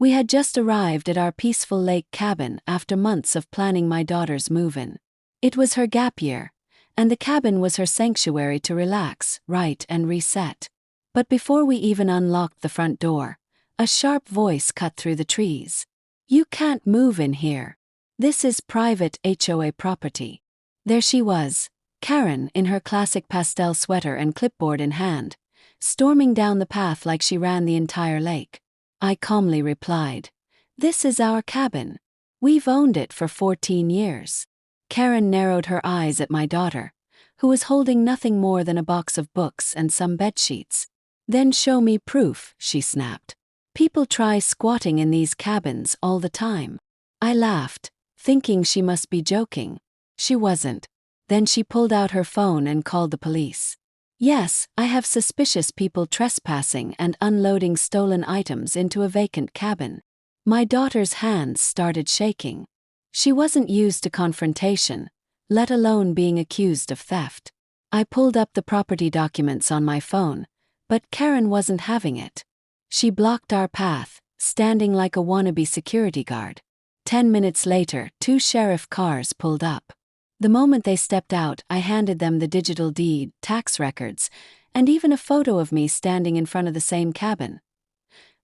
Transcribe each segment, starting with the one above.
We had just arrived at our peaceful lake cabin after months of planning my daughter's move-in. It was her gap year, and the cabin was her sanctuary to relax, write, and reset. But before we even unlocked the front door, a sharp voice cut through the trees. "You can't move in here. This is private HOA property." There she was, Karen, in her classic pastel sweater and clipboard in hand, storming down the path like she ran the entire lake. I calmly replied, "This is our cabin. We've owned it for 14 years. Karen narrowed her eyes at my daughter, who was holding nothing more than a box of books and some bedsheets. "Then show me proof," she snapped. "People try squatting in these cabins all the time." I laughed, thinking she must be joking. She wasn't. Then she pulled out her phone and called the police. "Yes, I have suspicious people trespassing and unloading stolen items into a vacant cabin." My daughter's hands started shaking. She wasn't used to confrontation, let alone being accused of theft. I pulled up the property documents on my phone, but Karen wasn't having it. She blocked our path, standing like a wannabe security guard. 10 minutes later, 2 sheriff cars pulled up. The moment they stepped out, I handed them the digital deed, tax records, and even a photo of me standing in front of the same cabin.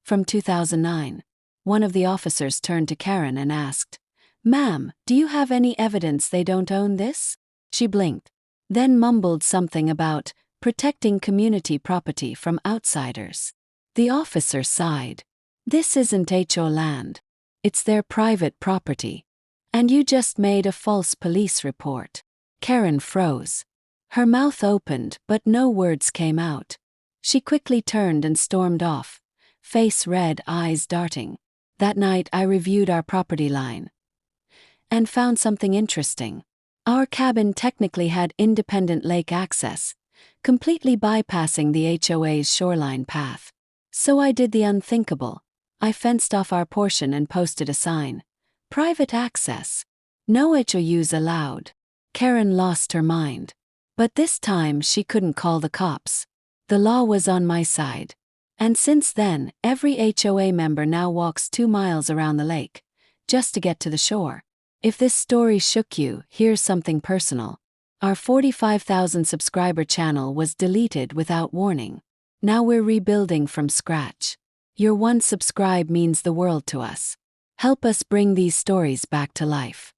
From 2009. One of the officers turned to Karen and asked, "Ma'am, do you have any evidence they don't own this?" She blinked, then mumbled something about protecting community property from outsiders. The officer sighed. "This isn't HO land. It's their private property. And you just made a false police report." Karen froze. Her mouth opened, but no words came out. She quickly turned and stormed off, face red, eyes darting. That night I reviewed our property line and found something interesting. Our cabin technically had independent lake access, completely bypassing the HOA's shoreline path. So I did the unthinkable. I fenced off our portion and posted a sign. "Private access. No HOUs allowed." Karen lost her mind. But this time she couldn't call the cops. The law was on my side. And since then, every HOA member now walks 2 miles around the lake, just to get to the shore. If this story shook you, here's something personal. Our 45,000 subscriber channel was deleted without warning. Now we're rebuilding from scratch. Your one subscribe means the world to us. Help us bring these stories back to life.